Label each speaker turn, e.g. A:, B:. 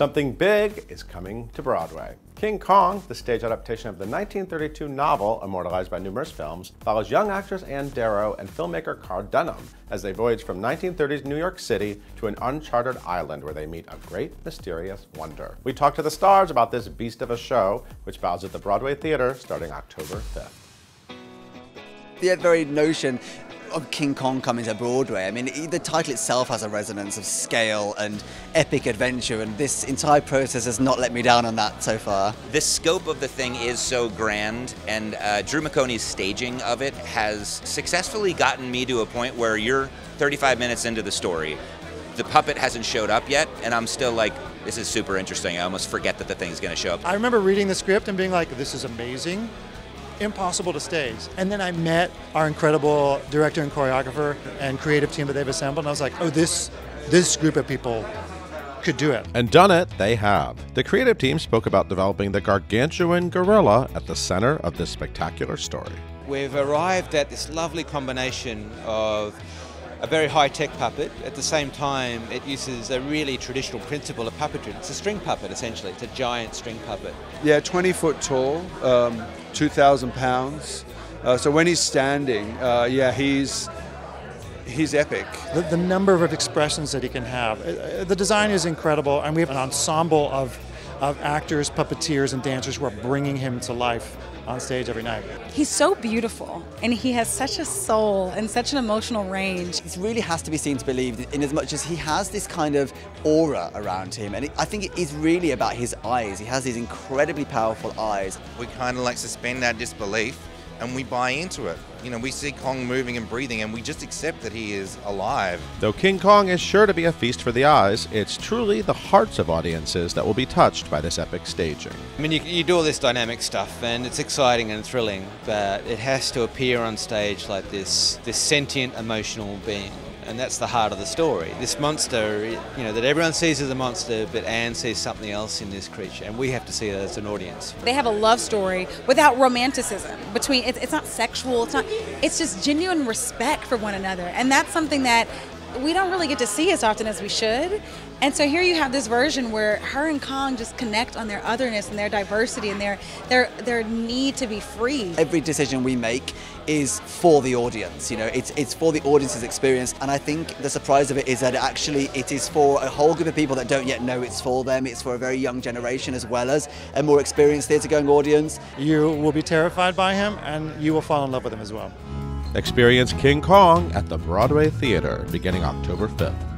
A: Something big is coming to Broadway. King Kong, the stage adaptation of the 1932 novel immortalized by numerous films, follows young actress Ann Darrow and filmmaker Carl Dunham as they voyage from 1930s New York City to an uncharted island where they meet a great mysterious wonder. We talked to the stars about this beast of a show, which bows at the Broadway Theater starting October 5th.
B: The very notion of King Kong coming to Broadway, I mean, the title itself has a resonance of scale and epic adventure, and this entire process has not let me down on that so far.
C: The scope of the thing is so grand, and Drew McConey's staging of it has successfully gotten me to a point where you're 35 minutes into the story. The puppet hasn't showed up yet, and I'm still like, this is super interesting. I almost forget that the thing's going to show up.
D: I remember reading the script and being like, this is amazing. Impossible to stage. And then I met our incredible director and choreographer and creative team that they've assembled, and I was like, oh, this group of people could do it.
A: And done it, they have. The creative team spoke about developing the gargantuan gorilla at the center of this spectacular story.
E: We've arrived at this lovely combination of a very high-tech puppet. At the same time, it uses a really traditional principle of puppetry. It's a string puppet, essentially. It's a giant string puppet.
F: Yeah, 20 foot tall, 2,000 pounds. So when he's standing, yeah, he's epic.
D: The number of expressions that he can have. The design is incredible, and we have an ensemble of actors, puppeteers, and dancers who are bringing him to life on stage every night.
G: He's so beautiful, and he has such a soul and such an emotional range.
B: This really has to be seen to believe, in as much as he has this kind of aura around him, and I think it is really about his eyes. He has these incredibly powerful eyes.
H: We kind of like suspend our disbelief and we buy into it. You know, we see Kong moving and breathing and we just accept that he is alive.
A: Though King Kong is sure to be a feast for the eyes, it's truly the hearts of audiences that will be touched by this epic staging.
E: I mean, you do all this dynamic stuff, and it's exciting and thrilling, but it has to appear on stage like this sentient, emotional being. And that's the heart of the story. This monster, you know, that everyone sees as a monster, but Anne sees something else in this creature, and we have to see it as an audience.
G: They have a love story without romanticism. It's not sexual, it's just genuine respect for one another. And that's something that we don't really get to see as often as we should. And so here you have this version where her and Kong just connect on their otherness and their diversity and their need to be free.
B: Every decision we make is for the audience, you know, it's for the audience's experience, and I think the surprise of it is that actually it is for a whole group of people that don't yet know it's for them. It's for a very young generation as well as a more experienced theatre-going audience.
D: You will be terrified by him, and you will fall in love with him as well.
A: Experience King Kong at the Broadway Theater beginning October 5th.